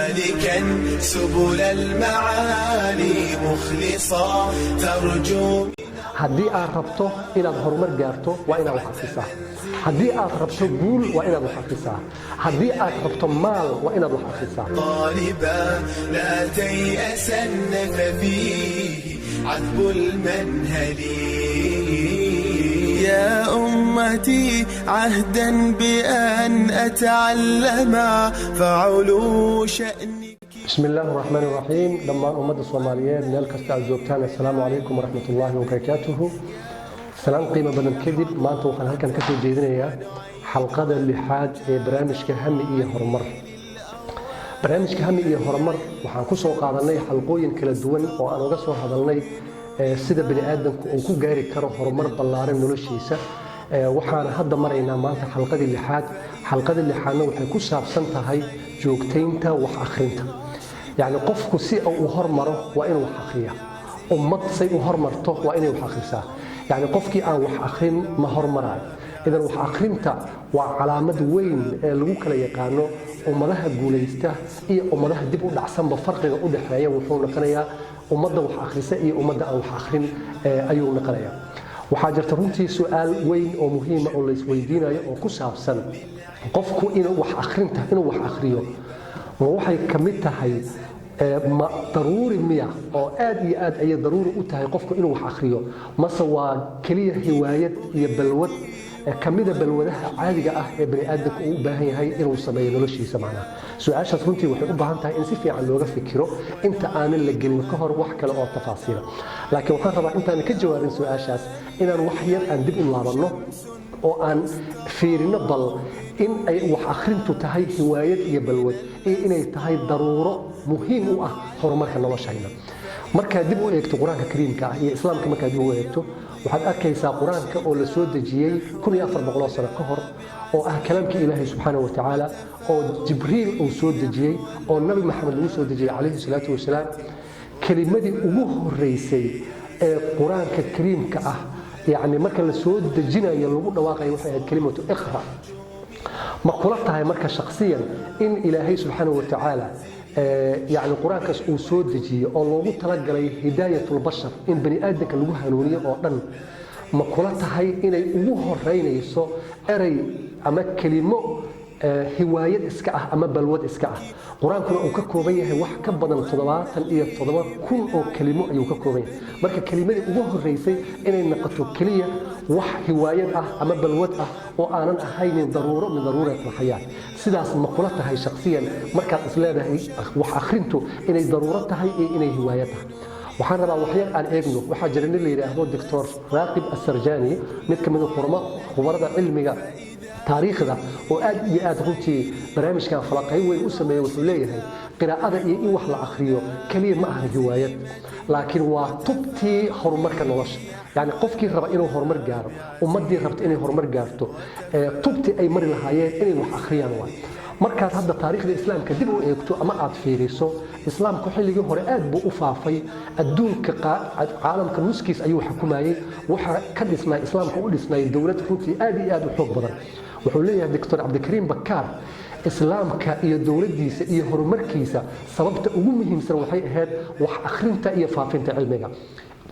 سالكا سبل المعالي مخلصا ترجو. haddii aad rabto inaad horumar gaarto waa inaad wax akhrisaa haddii aad rabto guul waa inaad wax akhrisaa haddii aad rabto maal waa inaad wax akhrisaa طالبا لا تيأسن ففيه عذب المنهل. يا أمتي عهدا بأن أتعلم فعلو شأنك. بسم الله الرحمن الرحيم. لما أمد الصوماليين ميل كستا جوجتان السلام عليكم ورحمة الله وبركاته. سلام قيمة بدن كذب ما أنتم وحنا هلكن كسو جيدنا حلقة اللحاد برامج كهم إيه هرمر. برامج كهم إيه هرمر وحنكسو قاعدنا حلقوين كلا دوان وأنا وقصو هذلنا سيدا بني آدم وكو جاري كرو هرمر بلارين نولشيسا. waxaan hadda maraynaa maanta xalqadii lixaad xalqadii lixaadna waxay ku saabsan tahay joogtaynta wax akhrinta yani qofku si uu hormaro waa inuu wax akhriya ummad say u hormarto waa inay wax akhrisaa yani qofkii aan wax akhrin ma hormarayo idan wax akhrinta waa calaamad weyn ee lagu kala yaqaano ummadaha guulaysta iyo ummadaha dib u dhacsanba farqiga u dhaxeeya wuxuu noqonayaa ummadda wax akhrisa iyo ummadda aan wax akhrin ayuu noqonayaa waxaa jirta runtii su'aal weyn oo muhiim ah oo la isweydiinayo oo ku saabsan qofku inuu wax akhriyo ma waxay ka mid tahay ma daruuri miya oo aad iyo aad ay daruuri u tahay qofku inuu wax akhriyo mase waa kaliya hiwaayad iyo balwad kamida balwadaha caadiga ah ee bani aadamku uu u baahan yahay inuu sameeyo noloshiisa macnaha su'aashaas runtii waxay u baahan tahay in si fiican looga fikiro inta aanan la gelin ka hor wax kale oo tafaasiila laakiin waxaan rabaa intaan ka jawaabin su'aashaas inaan wax yar aan dib u laabanno oo aan fiirino bal in ay wax akhrintu tahay hiwaayad iyo balwad iyo inay tahay daruuro muhiim u ah horumarka noloshayna marka dib u eegto quraanka kariimka ah iyo islaamka marka dib u eegto waxaad arkaysaa quraanka oo la soo dejiyay 1400 sano ka hor oo ah kalaamka Ilaahay subhanahu wa ta'ala oo Jibriil uu soo dejiyay oo Nabi Maxamed uu soo dejiyay alayhi salatu wasalaam kalimadii ugu horeysay ee quraanka kariimka ah يعني marka la soo dejinayo lagu dhawaaqay waxay ahayd kalimatu iqra ma kula tahay marka shakhsiyan in Ilaahay subhanahu wa ta'ala يعني quraankaas uu soo dejiyo oo loogu talagalay hidayatul bashar in bani aadamka lagu hanuuniyo oo dhan ma kula tahay inay ugu horeynayso eray ama kalimo hiwaayad iska ah ama balwad iska ah quraankuna uu ka kooban yahay wax ka badan 77,000 oo kalimo ayuu ka kooban yahay marka kalimadii ugu horeysay inay noqoto kaliya wax hiwaayad ah ama balwad ah oo aanan ahayn daruuro min daruuratul xayaat sidaas ma kula tahay shakhsiyan marka isleedahay wax akhrintu inay daruuro tahay iyo inay hiwaayad tahay waxaan rabaa waxyar aan eegno waxa jira nin la yiraahdo Dr. Raqib As-Sarjani mid ka mid ah khubarada cilmiga taariikhda oo aad iyo aad runtii barnaamijkan falaqay weyn u sameeyay wuxuu leeyahay qiraa'ada iyo in wax la akhriyo kaliya ma aha hiwaayad laakiin waa tubtii horumarka nolosha yani qofkii raba inuu horumar gaaro ummadii rabta inay horumar gaarto tubtii ay mari lahaayeen inay wax akhriyaan waa markaad hadda taariikhda islaamka dib u eegto ama aad fiiriso islaamku xilligii hore aad buu u faafay adduunka caalamka nuskiis ayuu xukumayay waxa ka dhisnaa islaamku u dhisnay dawlad runtii aad iyo aad u xoog badan wuxuu leeyahay Dr. Abdikariim Bakar islaamka iyo dawladdiisa iyo horumarkiisa sababta ugu muhiimsan waxay ahayd wax akhrinta iyo faafinta cilmiga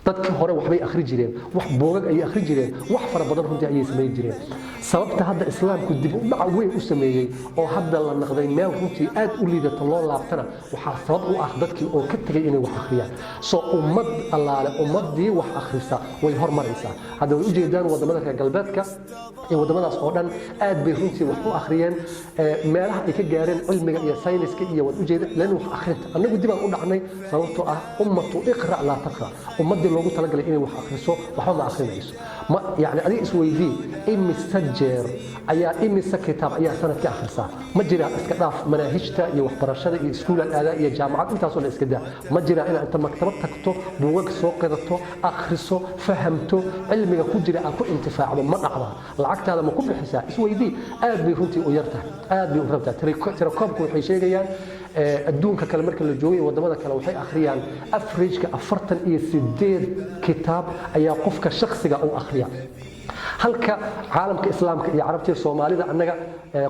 dadka hore waxbay akhri jireen wax boogag ay akhri jireen wax fara badan runtii ay sameeyay jireen sababta hadda islaamku dib u dhac weyn u sameeyay oo hadda la naqday meel runtii aad u liidato loo laabtana waxa sabab u ah dadkii oo ka tagay inay wax akhriyaan soo ummad allaale ummadii wax akhrisa way hormaraysaa hadda way u jeedaan wadamada reer galbeedka iyo wadamadaas oo dhan aad bay runtii wax u akhriyeen meelaha ay ka gaareen cilmiga iyo sayniska iyo wad u jeedaan lan wax akhrinta anagu dib aan u dhacnay sababtoo ah ummatu iqra la taqra ummadii loogu talagalay inay wax akhriso waxba ma akhrinayso ma yani adiga isweydii imisajeer ayaa imisa kitaab ayaa sanadkii akhrisaa ma jira iska dhaaf manaahijta iyo waxbarashada iyo iskuulada aadaa iyo jaamacad intaasoo la iska daa ma jira inaad inta maktabad tagto buugag soo qirato akhriso fahamto cilmiga ku jira aad ku intifaacdo ma dhacda lacagtaada ma ku bixisaa isweydii aad bay runtii u yartahay aad bay u rabtaa tirakoobku waxay sheegayaan adduunka kale marka la joogay wadamada kale waxay akhriyaan average-ka 48 kitaab ayaa qofka shakhsiga uu akhriya halka caalamka islaamka iyo carabta Soomaalida annaga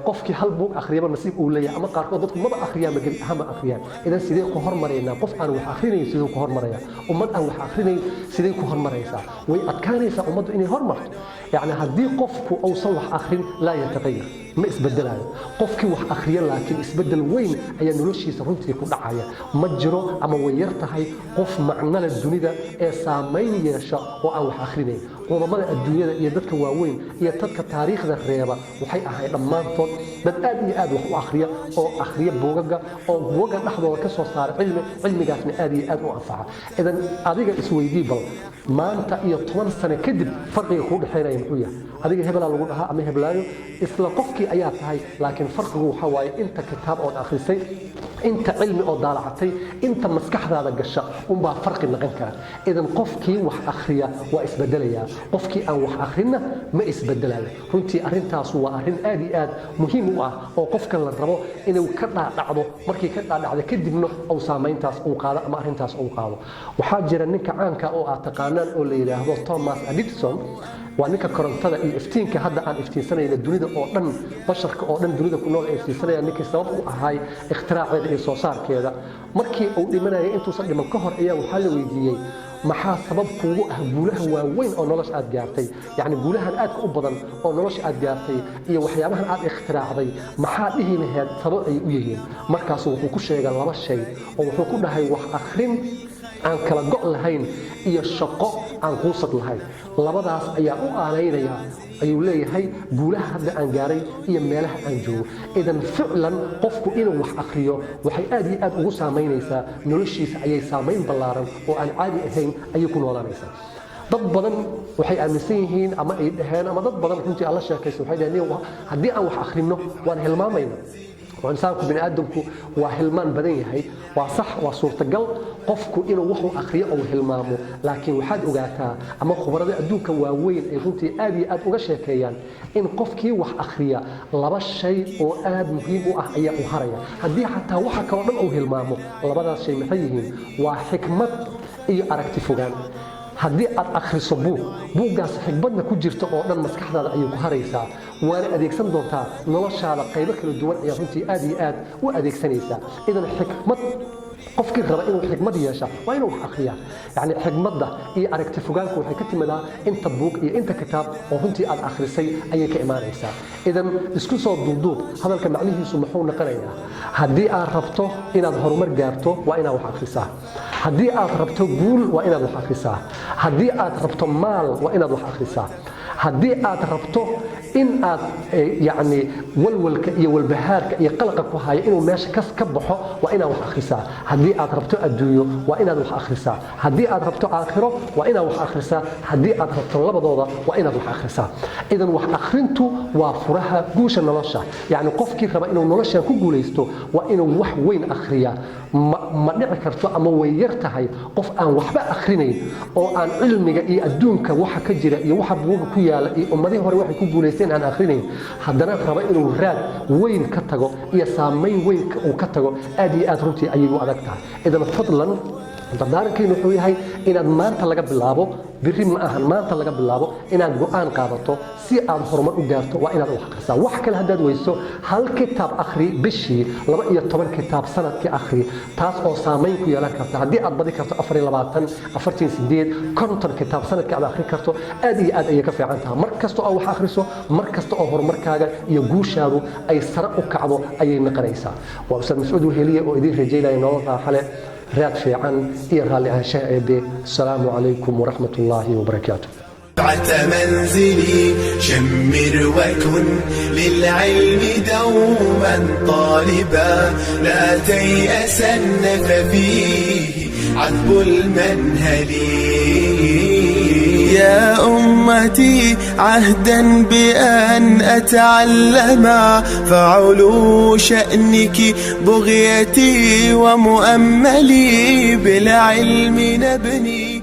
qofkii hal buug akhriyaba nasiib uu leeyahay ama qaarkood dadku ma akhriyaan magari ahama akhriyaan idan sidee ku hormarayna qof aan wax akhrinayn sidoo ku hormaraya ummad aan wax akhrinayn sidee ku hormaraysa way adkaanaysa ummaddu inay hormarto يعني هدي قفكو أو صوح آخرين لا يتغير ما إسبدل هذا قفكي وح آخرين لكن إسبدل وين أي نلوشي سرنتي يكون دعاية مجرو أما ويرتهي قف معنا للدنيا سامين يشاء أو آخرين وضمان الدنيا يدك واوين يتدك تاريخ ذا الرياضة وحي أهي لما نطل بدأني آد وآخرية أو آخرية بوجا أو بوجا لحظة وكسر صار علم جاتني آدي آد وأنفعه إذا أديك إسويدي بل ما أنت يطول سنة كذب فرق يكون حين يمحوية هذه هبلا لقولها أم هبلايو إسلا قفكي آيات هاي لكن فرقه حواي أنت كتاب أو آخر شيء أنت علم أو ضالعتي أنت مسكح هذا الجشاء وما فرق النغنك إذا قفكي وح آخرية وإسبدلية قفكي أو وح آخرنا ما إسبدلها هنتي أرنتا سوا أرن آدي آد مهم أو قفك للربو إنه كذا دعوه مركي كذا دعوه كدبنه أو سامين تاس أو قاضي أما أرن تاس أو قاضي وحاجر إنك عنك أو أعتقانان أو اللي هذا توماس أديسون وأنك كرنتها إفتين كهذا عن إفتين سنة إلى الدنيا أو دن بشر أو دن الدنيا كنا إفتين سنة أنك سبب هاي اختراع الإنسان كذا مركي أو لمن أنتوا صار من كهر إياه وحل ويديه maxaa sababku guulaha waaweyn oo nolosha aad gaartay yani guulahan aad u badan oo nolosha aad gaartay iyo waxyaabahan aad ikhtiraacday maxaa dhihi lahayd sabab ay u yihiin markaas wuxuu ku sheegay laba shay oo wuxuu ku dhahay wax akhrin aan kala go' lahayn iyo shaqo aan quusad lahayn labadaas ayaa u aaleynaya ayuu leeyahay guulaha hadda aan gaaray iyo meelaha aan joogo idan ficlan qofku inuu wax akhriyo waxay aad iyo aad ugu saameynaysaa noloshiisa ayay saameyn ballaaran oo aan caadi ahayn ayay ku noolaanaysaa dad badan waxay aaminsan yihiin ama ay dhaheen ama dad badan runtii alla sheekaysa waxay dhaheen haddii aan wax akhrino waan hilmaamayna وإنسانك بني آدمك وهلمان بدني هي وصح وصورة قل قفك إنه وحو أخرية أو هلمامه لكن وحد أجاتا أما خبرة أدوك ووين يقولتي أبي أدوجش كيان إن قفك وح أخرية لبش شيء وآد مهم وأحياء وهرية هدي حتى وحك ورم أو هلمامه لبدا شيء محيهم وحكمة أركت فوقان haddii aad akhriso buuggaas xigmadna ku jirto oo dhan maskaxdaada ayay ku haraysaa waana adeegsan doontaa noloshaada qaybo kala duwan ayaa runtii aad iyo aad u adeegsanaysaa idan xikmad qofkii raba inuu xikmad yeesho waa inuu wax akhriyaa yani xikmadda iyo aragti fogaanku waxay ka timadaa inta buug iyo inta kitaab oo runtii aad akhrisay ayay ka imaanaysaa idan isku soo duuduub hadalka macnihiisu muxuu noqonayaa haddii aad rabto inaad horumar gaarto waa inaad wax akhrisaa haddii aad rabto guul waa inaad wax akhrisaa haddii aad rabto maal waa inaad wax akhrisaa haddii aad rabto in aad yani walwalka iyo walbahaarka iyo qalqa ku haya inuu meesha ka baxo waa inaad wax akhrisaa haddii aad rabto adduunyo waa inaad wax akhrisaa haddii aad rabto aakhiro waa inaad wax akhrisaa haddii aad rabto labadooda waa inaad wax akhrisaa idan wax akhrintu waa furaha guusha nolosha yani qofkii raba inuu nolosha ku guulaysto waa inuu wax weyn akhriyaa ma dhici karto ama way yar tahay qof aan waxba akhrinayn oo aan cilmiga iyo adduunka waxa ka jira iyo waxa buuga ku yaala iyo ummadii hore waxay ku guulaysteen aan akhrinayn haddana raba inuu raad weyn ka tago iyo saameyn weyn uu ka tago aad iyo aad runtii ayay u adag tahay idan fadlan dardaarankeenu wuxuu yahay inaad maanta laga bilaabo biri ma ahan maanta laga bilaabo inaad go'aan qaadato si aad horumar u gaarto waa inaad wax akhrisaa wax kale haddaad weyso hal kitaab akhri bishii 12 kitaab sanadkii akhri taas oo saameyn ku yeelan karta haddii aad badi karto 24 48 konton kitaab sanadkii aad akhri karto aad iyo aad ayay ka fiican tahay mar kasta oo wax akhriso mar kasta oo horumarkaaga iyo guushaadu ay sare u kacdo ayay noqonaysaa waa ustaad Mas'uud Weheliye oo idin rajaynaya nolol raaxo leh رياض في عن إيرالي عشاء السلام عليكم ورحمة الله وبركاته منزلي شمر وكن للعلم دوما طالبا لا تيأسن ففيه عذب المنهل يا أمتي عهدا بأن أتعلم فعلو شأنك بغيتي ومؤملي بالعلم نبني